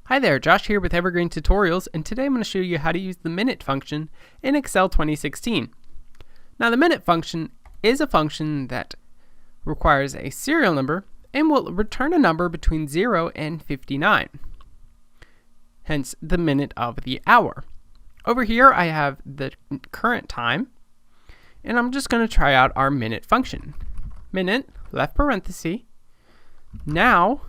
Hi there, Josh here with Evergreen Tutorials, and today I'm going to show you how to use the minute function in Excel 2016. Now the minute function is a function that requires a serial number and will return a number between 0 and 59, hence the minute of the hour. Over here I have the current time, and I'm just going to try out our minute function. Minute, left parenthesis, now,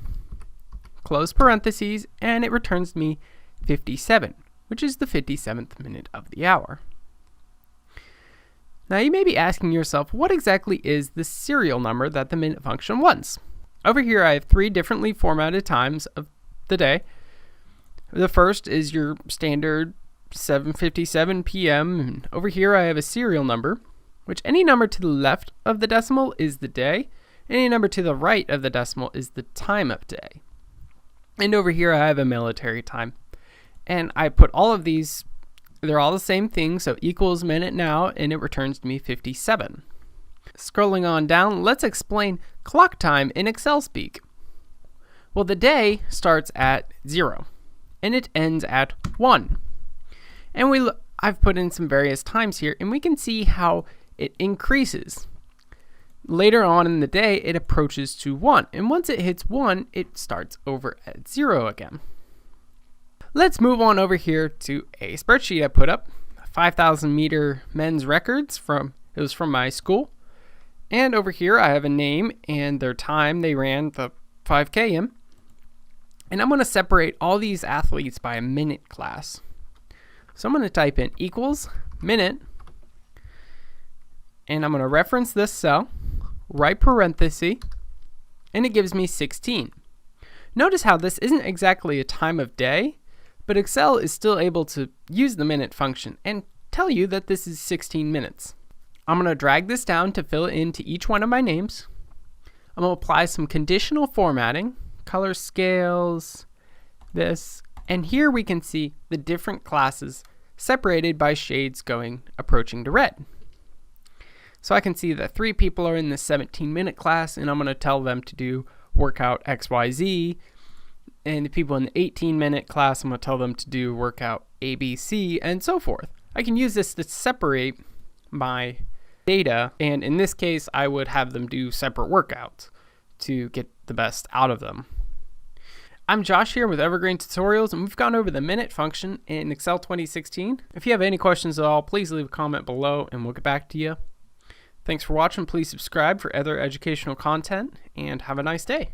close parentheses, and it returns me 57, which is the 57th minute of the hour. Now you may be asking yourself, what exactly is the serial number that the minute function wants? Over here I have three differently formatted times of the day. The first is your standard 7:57 p.m. and over here I have a serial number, which any number to the left of the decimal is the day, any number to the right of the decimal is the time of day. And over here I have a military time. And I put all of these, they're all the same thing, so equals minute now, and it returns to me 57. Scrolling on down, let's explain clock time in Excel speak. Well, the day starts at 0, and it ends at 1. And I've put in some various times here, and we can see how it increases. Later on in the day, it approaches to 1, and once it hits 1, it starts over at 0 again. Let's move on over here to a spreadsheet I put up, 5,000 meter men's records it was from my school. And over here I have a name and their time they ran the 5K in. And I'm going to separate all these athletes by a minute class. So I'm going to type in equals minute, and I'm going to reference this cell, right parenthesis, and it gives me 16. Notice how this isn't exactly a time of day, but Excel is still able to use the minute function and tell you that this is 16 minutes. I'm going to drag this down to fill it into each one of my names. I'm going to apply some conditional formatting, color scales, this, and here we can see the different classes separated by shades approaching to red. So I can see that 3 people are in the 17-minute class, and I'm going to tell them to do workout XYZ. And the people in the 18-minute class, I'm going to tell them to do workout ABC, and so forth. I can use this to separate my data, and in this case, I would have them do separate workouts to get the best out of them. I'm Josh here with Evergreen Tutorials, and we've gone over the minute function in Excel 2016. If you have any questions at all, please leave a comment below, and we'll get back to you. Thanks for watching. Please subscribe for other educational content, and have a nice day.